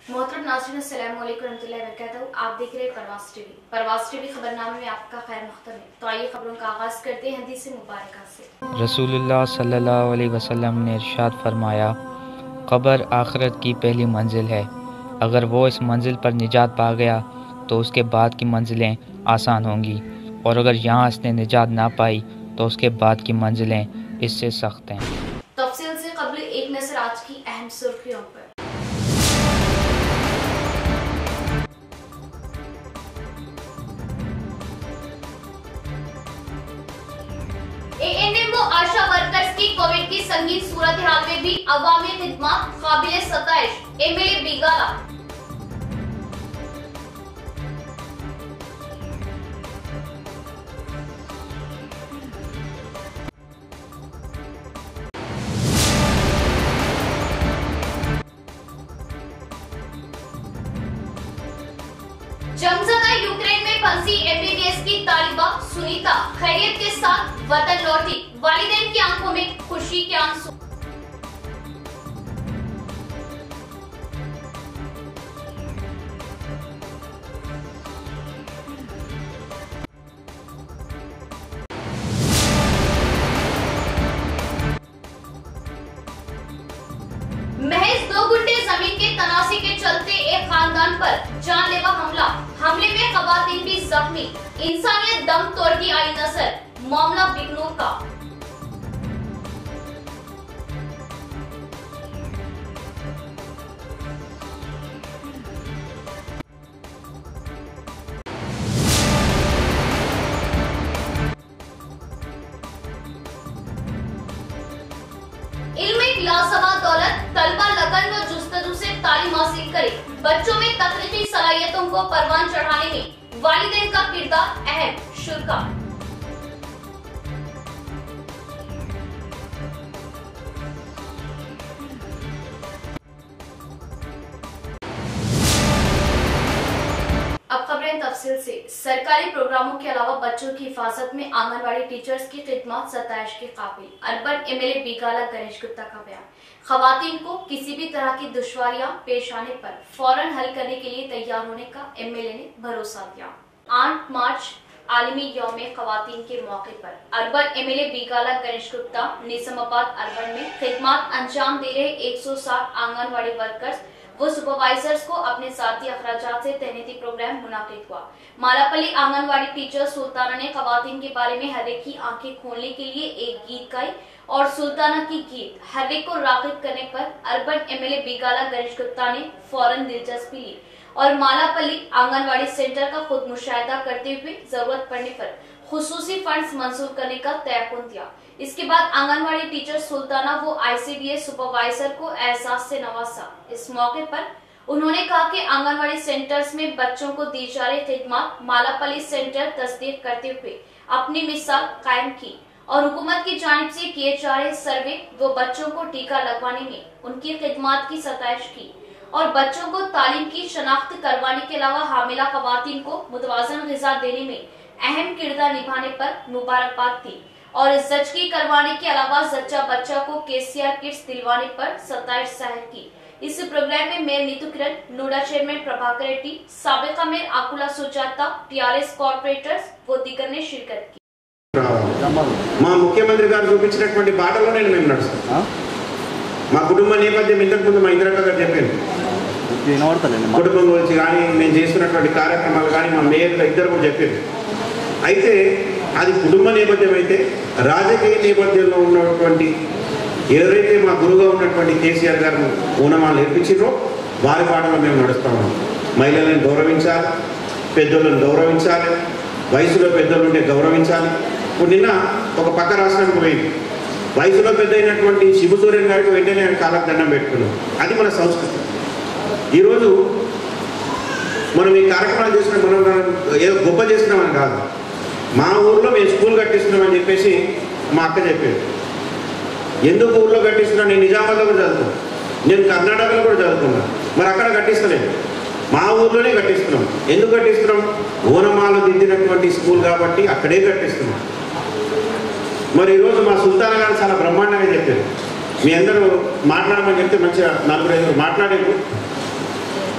मोहतरम नाज़रीन अस्सलाम वालेकुम रहमतुल्लाहि व बरकातहू। आप देख रहे हैं परवाज़ टीवी खबरनामे में आपका खैर मक़दम है। तो आइए खबरों का आगाज़ करते हैं हदीस मुबारका से। रसूलुल्लाह सल्लल्लाहु अलैहि वसल्लम ने इरशाद फरमाया, क़ब्र आखिरत की पहली मंजिल है। अगर वो इस मंजिल पर निजात पा गया तो उसके बाद की मंजिलें आसान होंगी, और अगर यहाँ इसने निजात ना पाई तो उसके बाद की मंजिलें इससे सख्त हैं। तफसील से कबल एक नज़र आज की अहम सुर्खियों पर। ANM व आशा वर्कर्स की कोविड की संगीन सूरत हाल में भी अवामी खिदमत काबिल सताइश। MLA बिगाला। जमज़दा यूक्रेन में फंसी MBBS की तालिबा सुनीता खैरियत के साथ वतन लौटी। वालिदैन की आंखों में खुशी के आंसू। महज 2 गुंठे जमीन के तनाज़े के चलते एक खानदान पर जानलेवा हमला। हमले में खवातीन भी जख्मी। इंसानियत दम तोड़ती आई नजर। मामला बिकनूर का। इल्म एक लाजवाब दौलत, तलबा लगन व जुस्तजू से तालीम हासिल करे। बच्चों में तख्लीकी सलाहियतों को परवान चढ़ाने में वालिदैन का किरदार अहम। शुरा अब खबरें तफसील से। सरकारी प्रोग्रामों के अलावा बच्चों की हिफाजत में आंगनबाड़ी टीचर्स की खिदमत सताइश के काबिल। अर्बन MLA बिगाला गणेश गुप्ता का बयान। खवातीन को किसी भी तरह की दुश्वारियां पेश आने पर फौरन हल करने के लिए तैयार होने का MLA ने भरोसा दिया। 8 मार्च आलमी यौम खवातीन के मौके पर urban MLA Bigala Ganesh Gupta Nizamabad urban में खिदमत अंजाम दे रहे 160 आंगनबाड़ी वर्कर्स वो सुपरवाइजर्स को अपने साथी अखराजात से तैनाती प्रोग्राम मुनाकिद हुआ। मालापल्ली आंगनवाड़ी टीचर सुल्ताना ने खवातीन के बारे में हर एक की आंखें खोलने के लिए एक गीत गाई और सुल्ताना की गीत हर एक को राग़िब करने पर अर्बन MLA बिगाला गणेश गुप्ता ने फौरन दिलचस्पी ली और मालापल्ली आंगनवाड़ी सेंटर का खुद मुशाहिदा करते हुए जरूरत पड़ने पर खुसूसी फंड्स मंजूर करने का तयक्कुन दिया। इसके बाद आंगनवाड़ी टीचर सुल्ताना वो ICDS सुपरवाइजर को एहसास से नवाजा। इस मौके पर उन्होंने कहा कि आंगनवाड़ी सेंटर्स में बच्चों को दी जा रही खिदमत मालापल्ली सेंटर तस्दीक करते हुए अपनी मिसाल कायम की और हुकूमत की जानिब से किए जा रहे सर्वे वो बच्चों को टीका लगवाने में उनकी खिदमत की सताइश की और बच्चों को तालीम की शनाख्त करवाने के अलावा हामिला खवातीन को मुतवाज़न ग़िज़ा देने में अहम किरदार निभाने पर मुबारकबाद दी और जचगी करवाने के अलावा जच्चा बच्चा को KCR किट्स दिलवाने पर सताइश जाहिर की। इस प्रोग्राम में मेयर नीतू किरण, नोडा chairman Prabhakar Reddy, साबिका mayor आकुला Sujata, TRS corporators वो दीगर ने शिरकत की। మా ముఖ్యమంత్రి గారు చూపించినటువంటి బాటలోనే మేము నడుస్తాం। మా కుటుంబ నేపథ్యం ఇంతకు ముందు మా ఇందిరక్క గారు చెప్పారు। కుటుంబం గురించి కానీ మేము చేస్తున్నటువంటి కార్యక్రమాలు కానీ మా మేయర్లు ఇద్దరు కూడా చెప్పారు। అయితే అది కుటుంబ నేపథ్యం అయితే రాజకీయ నేపథ్యంలో ఉన్నటువంటి ఎవరైతే మా గురువుగా ఉన్నటువంటి KCR గారు ఓనమాలు నేర్పించారో వారి బాటలో మేము నడుస్తాము। మహిళలను గౌరవించాలి, పెద్దలను గౌరవించాలి, వయసులో పెద్దలు ఉంటే గౌరవించాలి। ఇప్పుడు నిన్న ఒక పక్క రాష్ట్రానికి పోయింది, వయసులో పెద్ద అయినటువంటి శివసూర్యన్ గారికి వెంటనే కాళ్ళకు దండం పెట్టుకున్నాం। అది మన సంస్కృతి। ఈరోజు మనం ఈ కార్యక్రమాలు చేసిన మనం ఏదో గొప్ప చేస్తున్నామని కాదు, మా ఊర్లో మేము స్కూల్ కట్టిస్తున్నామని చెప్పేసి మా అక్క చెప్పారు। ఎందుకు ఊర్లో కట్టిస్తున్నాను, నేను నిజామాబాద్లో కూడా చదువుతాను, నేను కర్ణాటకలో కూడా చదువుకున్నాను, మరి అక్కడ కట్టిస్తలేదు, మా ఊర్లోనే కట్టిస్తున్నాం। ఎందుకు కట్టిస్తున్నాం? ఓనమాలు దిద్దినటువంటి స్కూల్ కాబట్టి అక్కడే కట్టిస్తున్నాం। మరి ఈరోజు మా సుల్తానా గారు చాలా బ్రహ్మాండంగా చెప్పారు। మీ అందరూ మాట్లాడమని చెప్తే మంచిగా 4-5 మాట్లాడారు।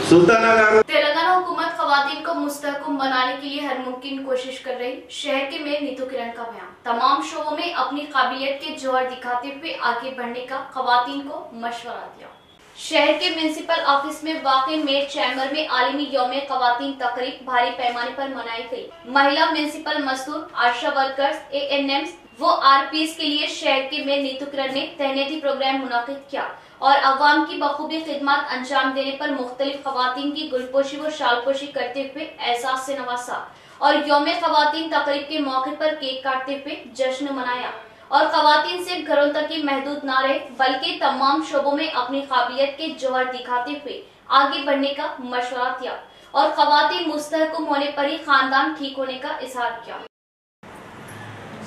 सुल्ताना गारू तेलंगाना हुकूमत खवातीन को मुस्तहकम बनाने के लिए हर मुमकिन कोशिश कर रही। शहर के मेयर नीतू किरण का बयान। तमाम शोबों में अपनी काबिलियत के जोहर दिखाते हुए आगे बढ़ने का खवातीन को मशवरा दिया। शहर के म्युनिसिपल ऑफिस में वाक़ मेयर चैम्बर में आलमी यौम खवातीन तकरीब भारी पैमाने पर मनाई गई। महिला म्युनिसिपल मजदूर, आशा वर्कर्स, ANMs वो RPs के लिए शहर के मेयर नीतू किरण ने तहनीती प्रोग्राम मुनाकिद किया और अवाम की बखूबी खिदमत अंजाम देने पर मुख्तलिफ खवातीन की गुलपोशी व शालपोशी करते हुए एहसास से नवाजा और यौम खवातीन तकरीब के मौके पर केक काटते हुए जश्न मनाया और खवातीन सिर्फ घरों तक ही महदूद न रहे बल्कि तमाम शोबों में अपनी काबिलियत के जौहर दिखाते हुए आगे बढ़ने का मशवरा दिया और खवातीन मुस्तहकम होने पर ही खानदान ठीक होने का इजहार किया।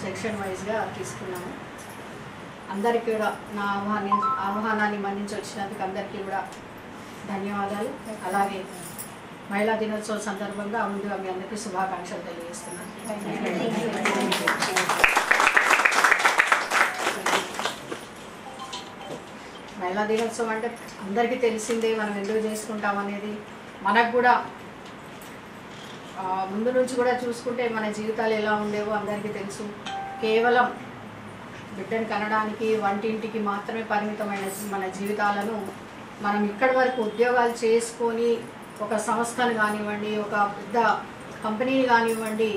సెక్షన్ వైజ్గా తీసుకున్నాము। అందరికీ కూడా నా ఆహ్వానాన్ని మన్నించి వచ్చినందుకు అందరికీ కూడా ధన్యవాదాలు। అలాగే మహిళా దినోత్సవం సందర్భంగా ముందుగా మీ అందరికీ శుభాకాంక్షలు తెలియజేస్తున్నాను। మహిళా దినోత్సవం అంటే అందరికీ తెలిసిందే, మనం ఎందుకు చేసుకుంటాం అనేది మనకు కూడా ముందు నుంచి కూడా చూసుకుంటే మన జీవితాలు ఎలా ఉండేవో అందరికీ తెలుసు। కేవలం బిడ్డను కనడానికి వంటింటికి మాత్రమే పరిమితమైన మన జీవితాలను మనం ఇక్కడి వరకు ఉద్యోగాలు చేసుకొని ఒక సంస్థను కానివ్వండి, ఒక పెద్ద कंपनी कानिव्वंडी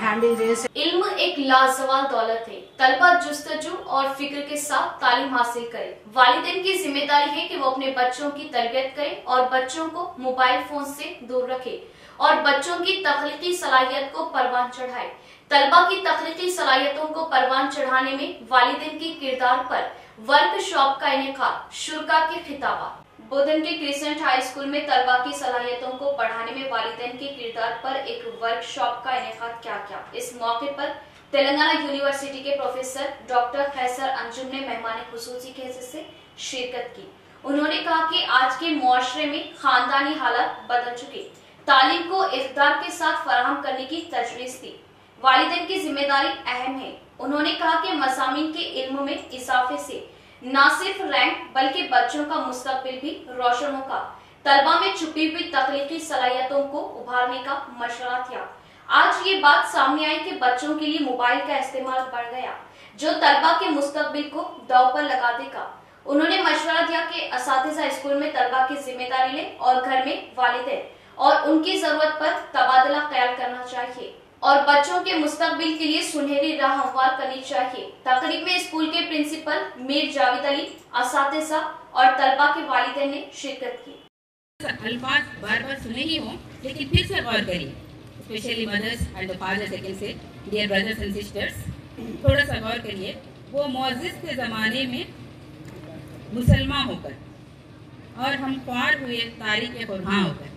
हैंडल जैसे। इल्म एक लाजवाल दौलत है। तलबा जुस्तजू और फिक्र के साथ तालीम हासिल करे। वालिदैन की जिम्मेदारी है कि वो अपने बच्चों की तरबियत करें और बच्चों को मोबाइल फोन से दूर रखे और बच्चों की तख्लीकी सलाहियत को परवान चढ़ाए। तलबा की तख्लीकी सलाहियतों को परवान चढ़ाने में वालिदैन के किरदार पर वर्कशॉप का इनेकाद। शुरा के खिताबा। बोधन के क्रिसेंट हाई स्कूल में तलबा की सलाहियतों को बढ़ाने में वालिदैन के किरदार पर एक वर्कशॉप का इनेकाद किया गया। इस मौके पर तेलंगाना यूनिवर्सिटी के प्रोफेसर डॉक्टर खैसर अंजुम ने मेहमान खुसूसी के हैसियत से शिरकत की। उन्होंने कहा कि आज के मुआशरे में खानदानी हालात बदल चुके, तालीम को इख्तियार के साथ फराहम करने की तजवीज़ दी। वालिदैन की जिम्मेदारी अहम है। उन्होंने कहा कि मज़ामीन के इल्म में इजाफे से न सिर्फ रैंक बल्कि बच्चों का मुस्तकबिल भी रोशन होगा। तलबा में छुपी हुई तख्लीकी सलाहियतों को उभारने का मशवरा दिया। आज ये बात सामने आई कि बच्चों के लिए मोबाइल का इस्तेमाल बढ़ गया, जो तलबा के मुस्तकबिल को दांव पर लगा देगा। उन्होंने मशवरा दिया कि असातिज़ा स्कूल में तलबा की जिम्मेदारी ले और घर में वालिदैन और उनकी जरूरत पर तबादला ख्याल करना चाहिए और बच्चों के मुस्तकबिल के लिए सुनहरी राह हमवार करनी चाहिए। तकरीब में स्कूल के प्रिंसिपल मीर जावेद अली, असातिज़ा और तलबा के वालिदैन ने शिरकत की। अल्फाज बार बार सुने ही हों, लेकिन फिर से गौर करिए, specially mothers and fathers, second से डियर ब्रदर्स एंड सिस्टर्स, थोड़ा सा गौर करिए। वो मौजिज़ के ज़माने में मुसलमान होकर और हम ख्वार हुए तारीख़ कुरान होकर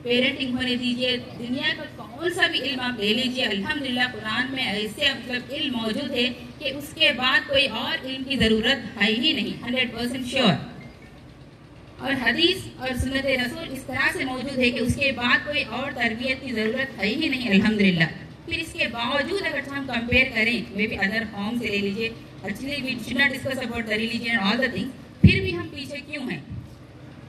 पेरेंटिंग होने दीजिए। दुनिया का कौन सा भी इल्म आप ले लीजिए, अल्हम्दुलिल्लाह कुरान में ऐसे मतलब इल्म मौजूद है कि उसके बाद कोई और इल्म की ज़रूरत है ही नहीं, 100% श्योर। और हदीस और सुन्नत रसूल इस तरह से मौजूद है कि उसके बाद कोई और तरबियत की ज़रूरत है ही नहीं, अल्हम्दुलिल्लाह। फिर इसके बावजूद अगर हम कंपेयर करें, वे भी अदर फॉर्म से ले लीजिए, actually we should not discuss about the religion all the things, फिर भी हम पीछे क्यों हैं?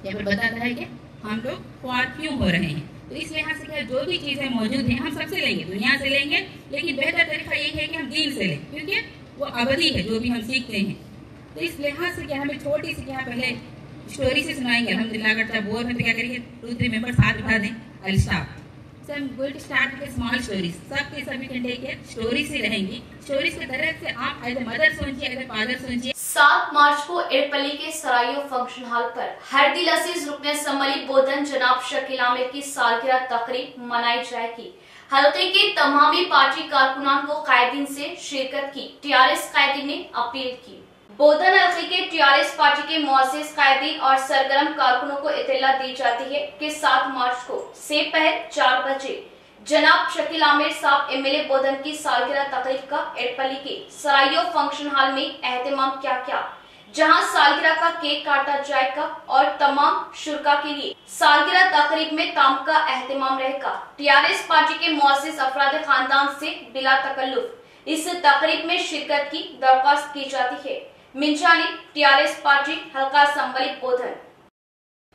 ये बताता है कि हम लोग ख्वार क्यों हो रहे हैं। तो इस लिहाज से क्या जो भी चीज़ें मौजूद हैं हम सबसे लेंगे, दुनिया से लेंगे, लेकिन बेहतर तरीका ये है कि हम दीन से लें, क्योंकि वो अवधि है जो भी हम सीखते हैं। तो इस लिहाज से क्या हमें छोटी सी क्या पहले स्टोरी से सुनाएंगे, अल्हम्दुलिल्लाह। अगर बोर में तो क्या करेंगे, 2-3 मेंबर्स हाथ उठा दें, I start. So I'm going to start with small stories. सबके सभी can take care, स्टोरी से रहेंगी। स्टोरीज के तरह से आप एज मदर सोचिए, एज फादर सोचिए। 7 मार्च को एड़पल्ली के सरायो फंक्शन हॉल पर हर दिल अजीज रुकने सम्मली बोधन जनाब शकील आमिर की सालगिरह तकरीब मनाई जाएगी। हल्के के तमामी पार्टी कारकुनान को कायदीन से शिरकत की TRS कायदीन ने अपील की। बोधन हल्के के TRS पार्टी के मुअज़्ज़िज़ कायदीन और सरगर्म कारकुनों को इत्तला दी जाती है कि 7 मार्च को सेपहर 4 बजे जनाब शकील आमिर साहब MLA बोधन की सालगिरह तकरीब का एड़पल्ली के सरायो फंक्शन हॉल में एहतमाम किया गया, जहां सालगिरह का केक काटा जाएगा और तमाम शुरा के लिए सालगिरह तकरीब में ताम का एहतमाम रहेगा। TRS पार्टी के मुअज़्ज़िज़ अफराद खानदान से बिला तकल्लुफ इस तकरीब में शिरकत की दरख्वास्त की जाती है। मिंजानी TRS पार्टी हल्का संबली बोधन।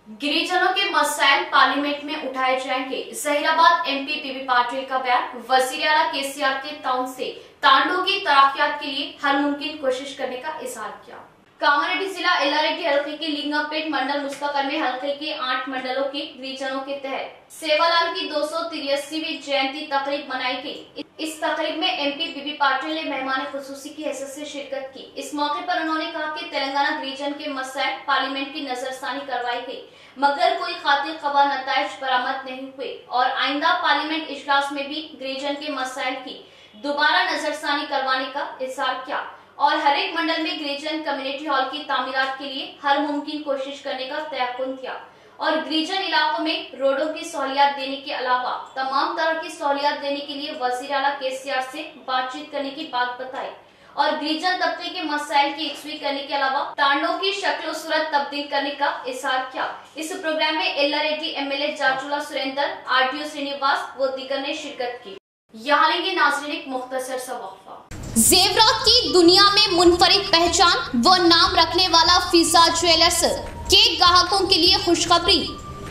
गिरिजनों के मसाइल पार्लियामेंट में उठाए जाएंगे। जहीराबाद एमपी पीबी पाटिल का बयान। वजीर आला केसीआर के ताउन से तांडों की तरक्कियात के लिए हर मुमकिन कोशिश करने का इजहार किया। कामारेड्डी जिला एल्लारेड्डी हल्के के लिंगापेट मंडल मुस्तकल में हल्के के 8 मंडलों के गिरिजनों के तहत सेवालाल की 283वीं जयंती तकरीब मनाई गई। इस तकरीब में एमपी पीबी पाटिल ने मेहमान खुसूसी की हैसियत से शिरकत की। इस मौके पर उन्होंने कहा कि तेलंगाना गिरिजन के मसाइल पार्लियामेंट की नजरसानी करवाई गई, मगर कोई खातिर खबा नताइज बरामद नहीं हुए और आइंदा पार्लियामेंट इजलास में भी गिरिजन के मसाइल की दोबारा नजरसानी करवाने का इजहार किया और हर एक मंडल में गिरिजन कम्युनिटी हॉल की तामीरात के लिए हर मुमकिन कोशिश करने का तयक्कुन किया और गिरिजन इलाकों में रोडों की सहूलियत देने के अलावा तमाम तरह की सहूलियत देने के लिए वजीर आला केसीआर से बातचीत करने की बात बताई और गिरिजन तबके के मसाइल की यकसुई करने के अलावा तांडों की शक्ल सूरत तब्दील करने का इजहार किया। इस प्रोग्राम में एल्लारेड्डी एमएलए जाचुला सुरेंद्र, आरटीओ श्रीनिवास व दीगर ने शिरकत की। यहाँ लेंगे नाज़रीन एक मुख्तसर सा वक्फा। जेवरात की दुनिया में मुनफरिद पहचान व नाम रखने वाला फिजा ज्वेलर्स के ग्राहकों के लिए खुशखबरी।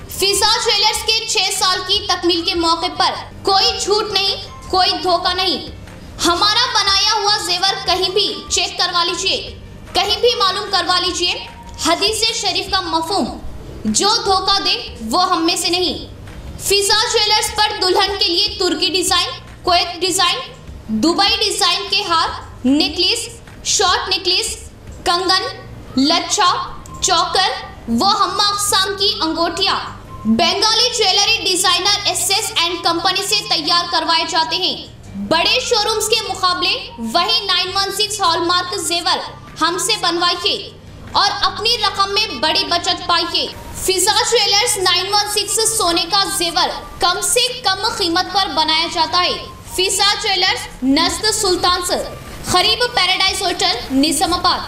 फिजा ज्वेलर्स के 6 साल की तकमील के मौके पर कोई झूठ नहीं, कोई धोखा नहीं। हमारा बनाया हुआ जेवर कहीं भी चेक करवा लीजिए, कहीं भी मालूम करवा लीजिए। हदीस शरीफ का मफहूम, जो धोखा दे वो हम में से नहीं। फिजा ज्वेलर्स पर दुल्हन के लिए तुर्की design, Kuwait design, Dubai design के हार, नेकलेस, शॉर्ट नेकलेस, कंगन, लच्छा, चौकर व हम्मा अक़साम की अंगूठियां Bengali jewellery designer SS and company से तैयार करवाए जाते हैं। बड़े शोरूम्स के मुकाबले वही 916 हॉलमार्क जेवर हमसे बनवाइए और अपनी रकम में बड़ी बचत पाइए। फिजा ज्वेलर्स 916 सोने का जेवर कम से कम कीमत पर बनाया जाता है। फिजा ज्वेलर्स नज़द सुल्तान से करीब पैराडाइज होटल निजामाबाद।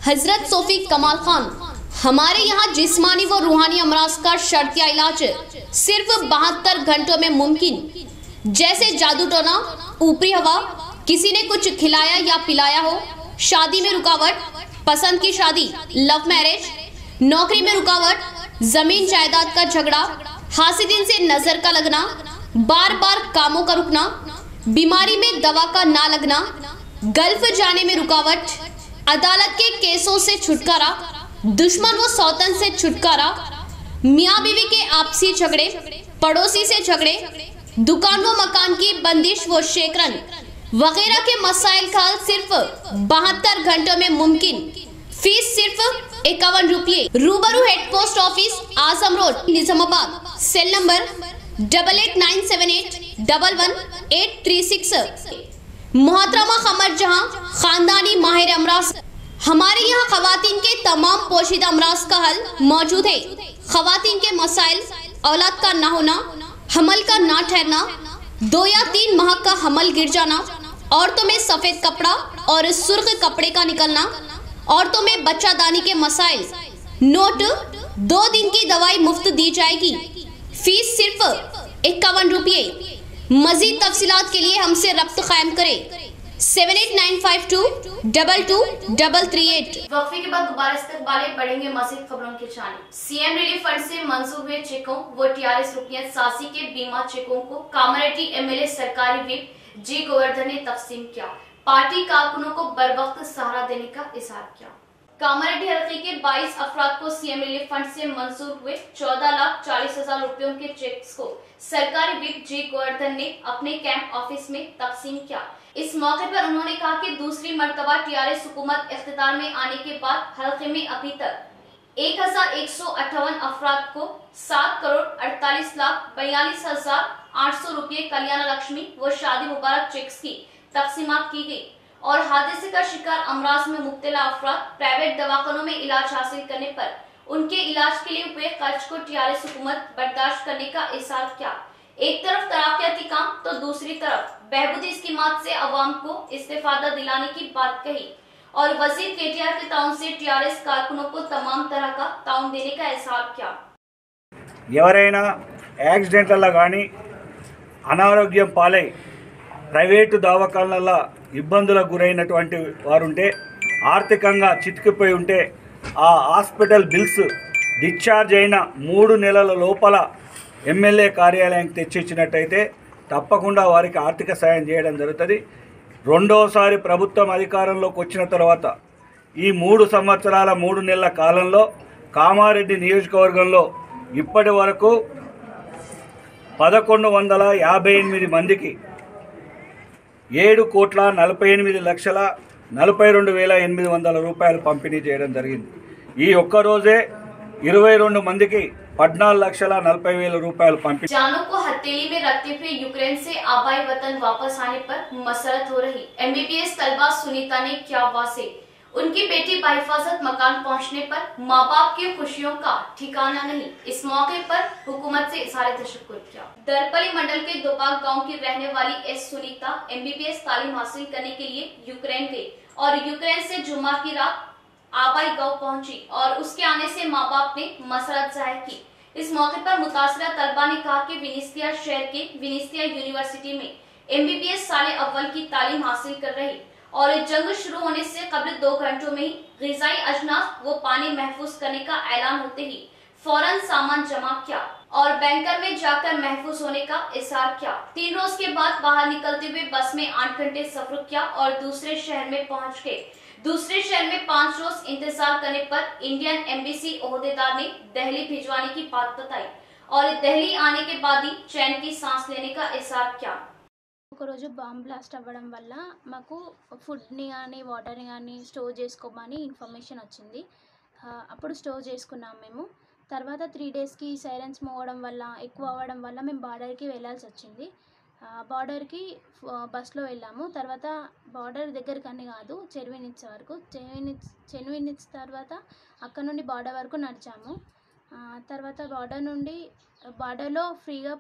हजरत सोफी कमाल खान, हमारे यहाँ जिस्मानी व रूहानी अमराज का शर्तिया इलाज सिर्फ 72 घंटों में मुमकिन। जैसे जादू टोना, ऊपरी हवा, किसी ने कुछ खिलाया या पिलाया हो, शादी में रुकावट, पसंद की शादी, लव मैरिज, नौकरी में रुकावट, जमीन जायदाद का झगड़ा, हासिदिन से नजर का लगना, बार बार कामों का रुकना, बीमारी में दवा का ना लगना, गल्फ जाने में रुकावट, अदालत के केसों से छुटकारा, दुश्मन व सौतन से छुटकारा, मियाँ बीवी के आपसी झगड़े, पड़ोसी से झगड़े, दुकान व मकान की बंदिश व शेकरन वगैरह के मसाइल का सिर्फ 72 घंटों में मुमकिन। फीस सिर्फ 51 रुपये। रूबरू head post office, Azam road, Nizamabad. Cell number 8897811836। मोहतरमा कमर जहां, खानदानी माहिर अमराज। हमारे यहाँ खवातीन के तमाम पोशीदा अमराज का हल मौजूद है। खवातीन के मसाइल, औलाद का ना होना, हमल का ना ठहरना, 2 या 3 माह का हमल गिर जाना, औरतों में सफेद कपड़ा और सुर्ख कपड़े का निकलना, औरतों में बच्चादानी के मसाइल। नोट, 2 दिन की दवाई मुफ्त दी जाएगी। फीस सिर्फ 51 रुपये। मजीद तफसीलात के लिए हमसे रब्त कायम करें 7895222338। वक्फे के बाद दोबारा इस्तकबाले बढ़ेंगे मजीद खबरों की जानिब। सीएम रिलीफ फंड से मंजूर हुए चेकों व टीआरएस रुकनियत साजी के बीमा चेकों को कामारेड्डी एमएलए सरकारी व्हिप जी गोवर्धन ने तकसीम किया। पार्टी कारकुनों को बरवक्त सहारा देने का इजहार किया। कामारेड्डी हल्के के 22 अफराद को सीएम रिलीफ फंड से मंजूर हुए 14,40,000 रुपयों के चेक्स को सरकारी व्हिप जी गोवर्धन ने अपने कैंप ऑफिस में तकसीम किया। इस मौके पर उन्होंने कहा कि दूसरी मर्तबा टीआरएस हुकूमत इख्तिदार में आने के बाद हल्के में अभी तक 1,158 अफराद को 7,48,42,800 रुपये कल्याण लक्ष्मी व शादी मुबारक चेक्स की तकसीमात की गई और हादसे का शिकार अमराज में मुब्तला अफराद प्राइवेट दवाखानों में इलाज हासिल करने पर उनके इलाज के लिए हुए खर्च को टीआरएस हुकूमत बर्दाश्त करने का इजहार किया। एक तरफ तरक्याती काम तो दूसरी तरफ बहबूदी स्कीमात से अवाम को इस्तेफादा दिलाने की बात कही और वजीर केटीआर के ताउन से टीआरएस कारकुनों को तमाम तरह का ताउन देने का इजहार किया। ఎవరైనా యాక్సిడెంట్ల గాని అనారోగ్యం పాలై ప్రైవేటు దవాఖానాల ఇబ్బందులకు గురైనటువంటి వారు ఉంటే ఆర్థికంగా చితికిపోయి ఉంటే ఆ హాస్పిటల్ బిల్స్ డిశ్చార్జ్ అయిన 3 నెలల లోపల ఎమ్మెల్యే కార్యాలయానికి తెచ్చిచ్చినట్టయితే తప్పకుండా వారికి ఆర్థిక సాయం చేయడం జరుగుతుంది. రెండోసారి ప్రభుత్వం అధికారంలోకి వచ్చిన తర్వాత ఈ 3 సంవత్సరాల 3 నెలల కాలంలో కామారెడ్డి నియోజకవర్గంలో ఇప్పటి వరకు 1158 మందికి 7,48,42,800 రూపాయలు పంపిణీ చేయడం జరిగింది. ఈ ఒక్కరోజే 22 మందికి 14,40,000 రూపాయలు పంపిణీ. जानों को हथेली में रखते हुए यूक्रेन से आबाई वतन वापस आने पर मसरत हो रही MBBS तलबा सुनीता ने किया वासे। उनकी बेटी बाहिफाजत मकान पहुंचने पर माँ बाप की खुशियों का ठिकाना नहीं। इस मौके पर हुकूमत से इज़हार तशक्कुर किया। दरपली मंडल के दोबाग गांव की रहने वाली एस सुनीता MBBS तालीम हासिल करने के लिए यूक्रेन गई और यूक्रेन से जुम्मा की रात आबाई गांव पहुंची और उसके आने से माँ बाप ने मसरत जाहिर की। इस मौके पर मुतासरा तलबा ने कहा कि विनिस्तिया शहर के विनिस्तिया यूनिवर्सिटी में MBBS साले अव्वल की तालीम हासिल कर रही और जंग शुरू होने से करीब 2 घंटों में ही ग़िज़ाई अजनास वो पानी महफूज करने का ऐलान होते ही फौरन सामान जमा किया और बैंकर में जाकर महफूज होने का इज़हार किया। 3 रोज के बाद बाहर निकलते हुए बस में 8 घंटे सफर किया और दूसरे शहर में पहुंच गए। दूसरे शहर में 5 रोज इंतजार करने पर इंडियन एम्बेसी ओहदेदार ने दिल्ली भिजवाने की बात बताई और दिल्ली आने के बाद ही चैन की सांस लेने का इज़हार किया। ఒక రోజు బాంబ్ బ్లాస్ట్ అవ్వడం వల్ల మాకు ఫుడ్ని కానీ వాటర్ని కానీ స్టోర్ చేసుకోమని ఇన్ఫర్మేషన్ వచ్చింది. అప్పుడు స్టోర్ చేసుకున్నాం మేము. తర్వాత 3 డేస్కి సైరన్స్ మోగడం వల్ల ఎక్కువ అవ్వడం వల్ల మేము బార్డర్కి వెళ్ళాల్సి వచ్చింది. బార్డర్కి బస్లో వెళ్ళాము. తర్వాత బార్డర్ దగ్గరకని కాదు చెరువినిట్స్ వరకు, చెరువినిట్స్ తర్వాత అక్కడ నుండి బార్డర్ వరకు నడిచాము. తర్వాత बार्डर लो फ्रीगा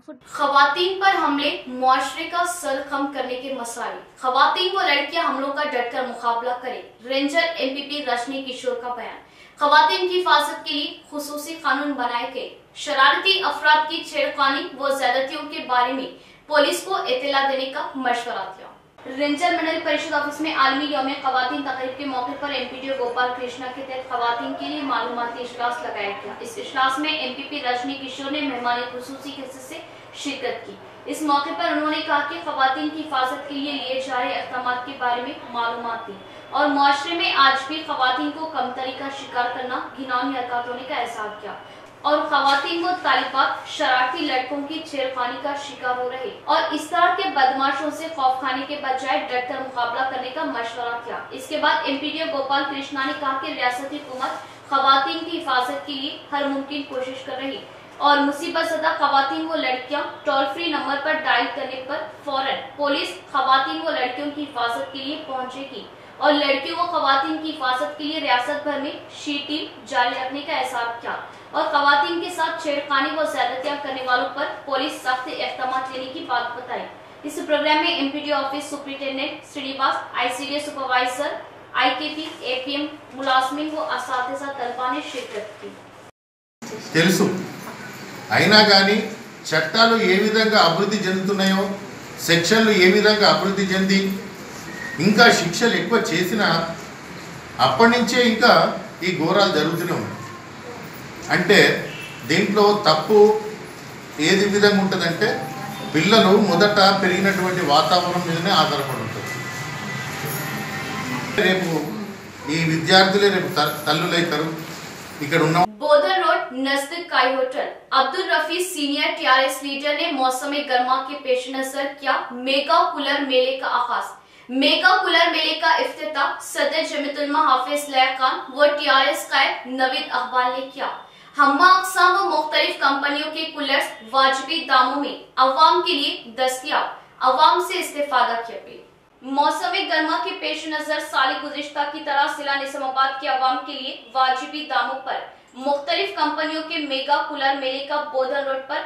फुट। खवातीन पर हमले मुआशरे का सर कम करने के मसाइल। खवातीन व लड़कियां हमलों का डटकर मुकाबला करें, रेंजर MPP रजनी किशोर का बयान। खवातीन की हिफाजत के लिए खुसूसी कानून बनाए गए। शरारती अफराद की छेड़खानी व ज्यादतियों के बारे में पुलिस को इत्तला देने का मशवरा दिया। रेंजर मंडल परिषद ऑफिस में आलमी यौम खवातीन तकरीब के मौके पर MPDO गोपाल कृष्णा के तहत खवातीन के लिए मालूमाती इजलास लगाया गया। इस इजलास में MPP रजनी किशोर ने मेहमान खुसूसी हैसियत से शिरकत की। इस मौके पर उन्होंने कहा कि खवातीन की हिफाजत के लिए जारी इक़दामात के बारे में मालूमात दी और मुआशरे में आज भी खवातीन को कमतरी का शिकार करना घिनौनी हरकत होने का एहसास किया और खवातीन व तालिबात शरारती लड़कों की छेड़खानी का शिकार हो रहे और इस तरह के बदमाशों से खौफ खाने के बजाय डटकर मुकाबला करने का मशवरा किया। इसके बाद MPDO गोपाल कृष्णा ने कहा कि रियासती हुकूमत खवातीन की हिफाजत के लिए हर मुमकिन कोशिश कर रही और मुसीबत ज़दा खवातीन व लड़कियां टोल फ्री नंबर पर डायल करने पर फौरन पुलिस खवातीन व लड़कियों की हिफाजत के लिए पहुंचेगी और लड़कियों व खवातीन की हिफाजत के लिए रियासत भर में शी टीम जारी रखने का एहसास किया और खवातीन के साथ छेड़खानी व ज्यादतियां करने वालों पर पुलिस सख्त इक़दामात लेने की बात बताई। इस प्रोग्राम में MPDO office superintendent Srinivas, ICDS supervisor, IKP, APM मुलाजमीन व असातिज़ा तलबा ने शिरकत की। తెలుసు అయినా కానీ చట్టాలు ఏ విధంగా అభివృద్ధి చెందుతున్నాయో, సెక్షన్లు ఏ విధంగా అభివృద్ధి చెంది ఇంకా శిక్షలు ఎక్కువ చేసినా అప్పటి నుంచే ఇంకా ఈ ఘోరాలు జరుగుతూనే ఉన్నాయి. అంటే దీంట్లో తప్పు ఏది విధంగా ఉంటుందంటే పిల్లలు మొదట పెరిగినటువంటి వాతావరణం మీదనే ఆధారపడి ఉంటుంది. రేపు ఈ విద్యార్థులే రేపు తల్లులైతారు. ఇక్కడ ఉన్న बोधन रोड नजदीक काई hotel Abdul Rafi senior TRS leader ने मौसम गर्मा के पेश नजर किया मेगा कूलर मेले का आगाज। मेगा कूलर मेले का इफ्तिताह सदर जमीयतुल हाफिज लया खान व TRS कायद नवीद अकबाल ने किया। हम्मा अक़साम व मुख्तलिफ कंपनियों के कूलर्स वाजिबी दामों में अवाम के लिए दस्तयाब, अवाम से इस्तेफादा की अपील। मौसम गर्मा के पेश नजर साल गुज़िश्ता की तरह जिला निजामाबाद के अवाम के लिए वाजिबी दामों पर मुख्तलिफ कंपनियों के मेगा कूलर मेले का बोधन रोड पर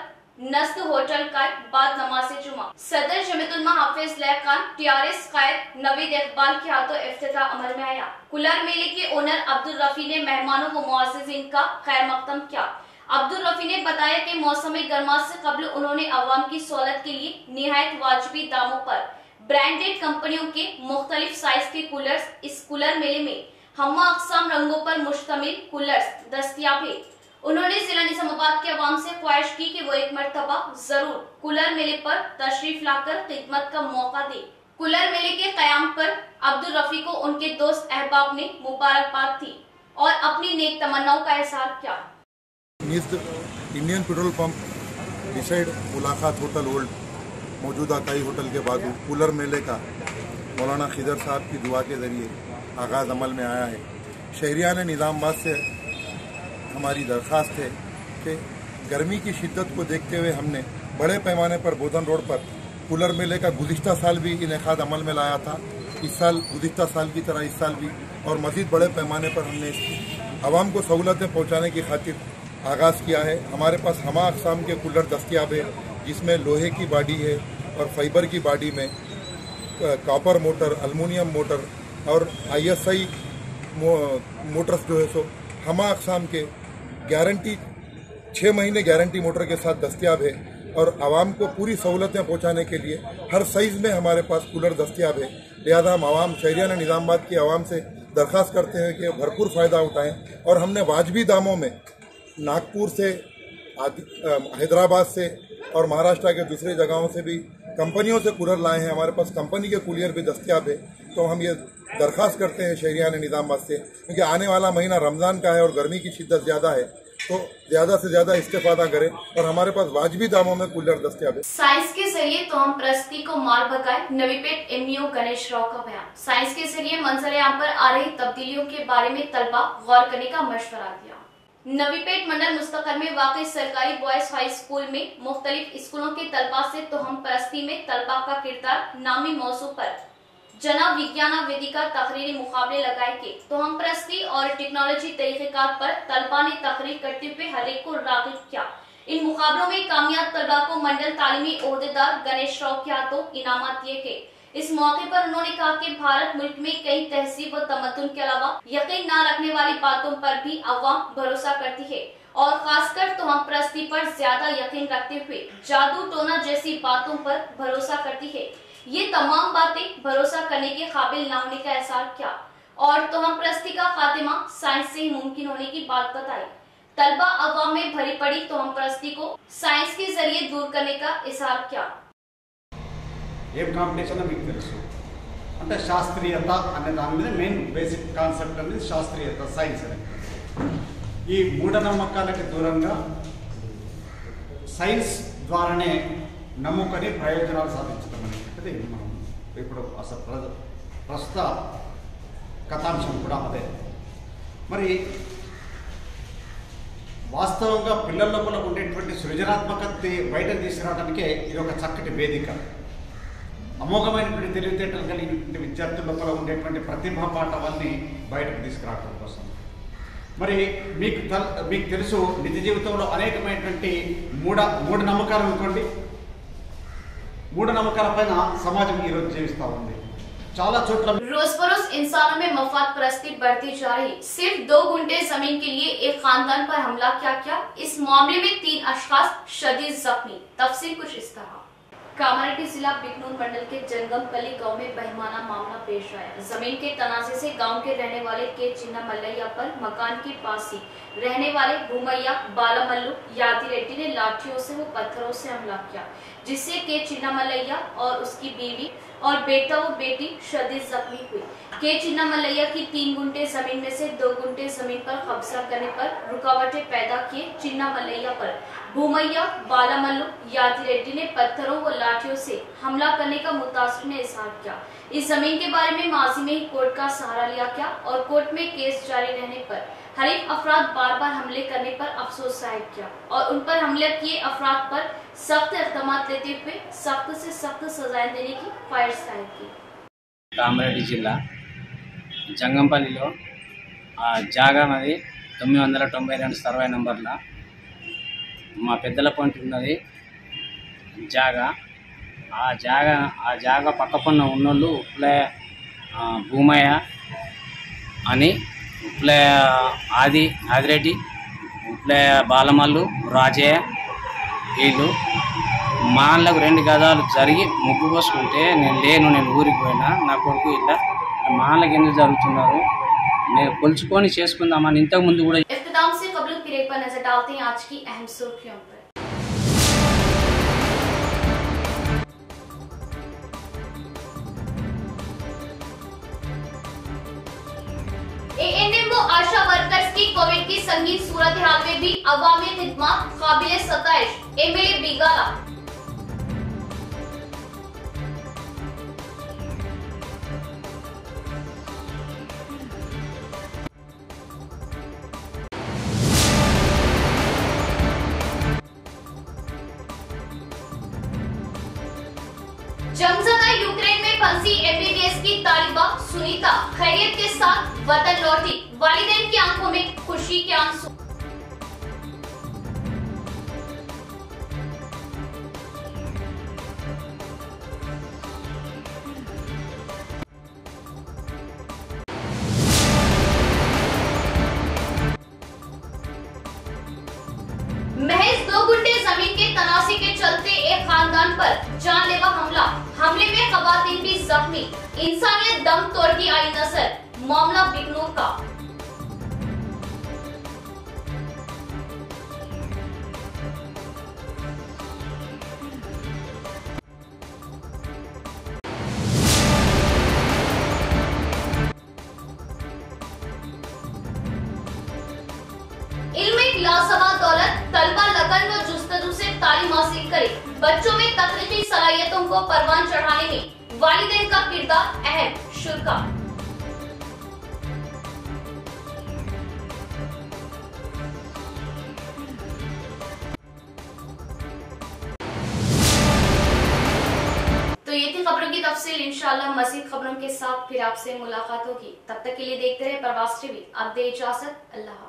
नस्द होटल का बाद नमाज जुमा सदर जमीयतुल हाफिज लया खान TRS कायद नवीद इकबाल के हाथों इफ्तिताह अमल में आया। कूलर मेले के ओनर अब्दुल रफी ने मेहमानों व मुआज़्ज़िज़ीन का खैर मक़दम किया। अब्दुल रफी ने बताया कि मौसम गर्मा से कबल उन्होंने अवाम की सहूलत के लिए निहायत वाजिबी दामों पर ब्रांडेड कंपनियों के मुख्तलिफ साइज के कूलर्स इस कूलर मेले में हम्मा अक़साम रंगों पर मुश्तमिल कूलर्स दस्तयाब है। उन्होंने जिला निजामाबाद के अवाम से ख्वाहिश की कि वो एक मर्तबा जरूर कूलर मेले पर तशरीफ लाकर खिदमत का मौका दे। कूलर मेले के कयाम पर अब्दुल रफी को उनके दोस्त अहबाब ने मुबारकबाद दी और अपनी नेक तमन्नाओं का इज़हार किया। इंडियन पेट्रोल पंप डिसाइड मुलाकात होटल ओल्ड मौजूदा काई होटल के बाजू कूलर मेले का मौलाना खिदर साहब की दुआ के जरिए आगाज़ अमल में आया है। शहरियान निज़ामाबाद से हमारी दरख्वास्त है कि गर्मी की शिद्दत को देखते हुए हमने बड़े पैमाने पर बोधन रोड पर कूलर मेले का गुज़िश्ता साल भी इनेकाद अमल में लाया था। इस साल गुज़िश्ता साल की तरह इस साल भी और मज़ीद बड़े पैमाने पर हमने आवाम को सहूलतें पहुँचाने की खातिर आगाज़ किया है। हमारे पास हमा अक़साम के कूलर दस्तियाब है, जिसमें लोहे की बॉडी है और फाइबर की बॉडी में कॉपर मोटर, अलमुनियम मोटर और ISI मोटर्स जो है सो हमा अक़साम के गारंटी 6 महीने गारंटी मोटर के साथ दस्तियाब है और आवाम को पूरी सहूलतें पहुंचाने के लिए हर साइज़ में हमारे पास कूलर दस्तियाब है। लिहाजा हम आवाम शहरियान निज़ामाबाद की आवाम से दरख्वास्त करते हैं कि भरपूर फ़ायदा उठाएं और हमने वाजबी दामों में नागपुर से, हैदराबाद से और महाराष्ट्र के दूसरे जगहों से भी कंपनियों से कूलर लाए हैं। हमारे पास कंपनी के कूलर भी दस्तियाब है। तो हम ये दरख्वास्त करते हैं शहरियान निज़ामाबाद से, क्योंकि आने वाला महीना रमज़ान का है और गर्मी की शिद्दत ज़्यादा है, तो ज़्यादा से ज़्यादा इस्तेफादा करें और हमारे पास वाजबी दामों में कूलर दस्तियाब है। साइंस के जरिए तोहम परस्ती को मार भगाए, नवीपेट MEO गणेश राव का बयान। साइंस के जरिए मंजर-ए-आम पर आ रही तब्दीलियों के बारे में तलबा गौर करने का मशवरा दिया। नवीपेट मंडल मुस्तकर में वाक़ई सरकारी बॉयज हाई स्कूल में मुख्तलिफ स्कूलों के तलबा से तोहम परस्ती में तलबा का किरदार नामी मौजू पर जनाब विज्ञान वेदिका तकरीरी मुकाबले लगाए के तोहम परस्ती और टेक्नोलॉजी तरीक़ेकार पर तलबा ने तकरीर करते हुए हर एक को राग़िब किया। इन मुकाबलों में कामयाब तलबा को मंडल तालीमी ओहदेदार गणेश राव के हाथों इनामात दिए गए। इस मौके पर उन्होंने कहा कि भारत मुल्क में कई तहजीब व तमद्दुन के अलावा यकीन न रखने वाली बातों पर भी अवाम भरोसा करती है और खासकर तोहम परस्ती पर ज्यादा यकीन रखते हुए जादू टोना जैसी बातों पर भरोसा करती है। ये तमाम बातें भरोसा करने के काबिल न होने का एहसास किया और तोहम परस्ती का खात्मा साइंस से ही मुमकिन होने की बात बताई। तलबा अवाम में भरी पड़ी तोहम परस्ती को साइंस के जरिए दूर करने का इज़हार किया। ఏం కాంపిటీషన్ మీకు తెలుసు అంటే శాస్త్రీయత అనే దాని మీద మెయిన్ బేసిక్ కాన్సెప్ట్ అనేది శాస్త్రీయత, సైన్స్ అనేది. ఈ మూఢనమ్మకాలకు దూరంగా సైన్స్ ద్వారానే నమ్ముకొని ప్రయోజనాలు సాధించడం అనేటువంటిది మనం ఇప్పుడు అసలు ప్రస్తుత కథాంశం కూడా అదే. మరి వాస్తవంగా పిల్లల లోపల ఉండేటువంటి సృజనాత్మకత బయట తీసుకురావడానికే ఇది ఒక చక్కటి వేదిక. అమోఘమైనటువంటి తెలివితేటలు కలిగినటువంటి విద్యార్థుల లోపల ఉండేటువంటి ప్రతిభా పాఠవాన్ని బయటకు తీసుకురావడం కోసం. మరి మీకు తెలుసు నిజ జీవితంలో అనేకమైనటువంటి మూఢనమ్మకాలు అనుకోండి, మూఢనమ్మకాల పైన సమాజం ఈరోజు జీవిస్తూ ఉంది. చాలా చోట్ల रोज बरोज इंसानों में मफाद परस्ती बढ़ती जा रही। सिर्फ 2 गुंठे जमीन के लिए एक खानदान पर हमला क्या? इस मामले में 3 अशखास शदीद जख्मी। तफसील कुछ इस तरह। कामारेड्डी जिला बिकनूर मंडल के जंगमपल्ली गांव में बहिमाना मामला पेश आया। जमीन के तनाजे से गांव के रहने वाले के चिन्ना मल्लैया पर मकान के पास ही रहने वाले भूमैया बालामल्लू यादी रेड्डी ने लाठियों से व पत्थरों से हमला किया, जिससे के चिन्ना मल्लैया और उसकी बीवी और बेटा व बेटी शदीद जख्मी हुई। के चिन्ना मल्लैया की 3 गुंठे जमीन में से 2 गुंठे जमीन पर कब्जा करने पर रुकावटें पैदा किए चिन्ना मल्लैया पर भूमैया बालामल्लू यादी रेड्डी ने पत्थरों व लाठियों से हमला करने का मुतासिर ने इज़हार किया। इस जमीन के बारे में माजी में ही कोर्ट का सहारा लिया गया और कोर्ट में केस जारी रहने पर हरीफ अफराद बार बार हमले करने पर अफसोस जाहिर किया और उन पर हमले किए अफराद पर सख्त इक़दाम लेते हुए सख्त से सख्त सजाएं देने की ख्वाहिश जाहिर की। కామారెడ్డి జిల్లా జంగంపల్లిలో జాగా మాది 992 సర్వే నంబర్ల మా పెద్దల పాయింట్ ఉన్నది జాగా. ఆ జాగా పక్కపన్న ఉన్నోళ్ళు ఉప్లే భూమయ్య అని, ఉప్లే ఆదిరెడ్డి, ఉప్లే బాలమల్లు, రాజయ్య, వీళ్ళు మా అన్నకు 2 గదాలు జరిగి ముగ్గు పోసుకుంటే నేను ఊరికి పోయినా. నా కొడుకు ఇట్లా మా అన్నకి ఎందుకు జరుగుతున్నారు, నేను కొలుచుకొని చేసుకుందామని ఇంతకు ముందు కూడా इख्तिताम से कबल ब्रेक पर नजर डालते हैं आज की अहम सुर्खियों पर। ANM व आशा वर्कर्स की कोविड की संगीन सूरत हाल में भी अवामी खिदमत काबिल सताइश, MLA बिगाला। जमजदा यूक्रेन में फंसी MBBS की तालिबा सुनीता खैरियत के साथ वतन लौटी, वालिदैन की आंखों में खुशी के आंसू। महज 2 घंटे जमीन के तनासी के चलते एक खानदान पर जानलेवा हमला, हमले में खवातीन भी जख्मी, इंसानियत दम तोड़ की आई नजर, मामला बिकनूर का। इल्म एक लासवा दौलत, तलबा लगन व जुस्तजू से तालीम हासिल करे, बच्चों में तख्लीकी सलाहियतों को परवान चढ़ाने में वालिदैन का किरदार अहम, शुरा। तो ये थी खबरों की तफसील। इंशाअल्लाह मज़ीद खबरों के साथ फिर आपसे मुलाकात होगी। तब तक के लिए देखते रहे प्रवास टीवी। अब दे इजाजत, अल्लाह।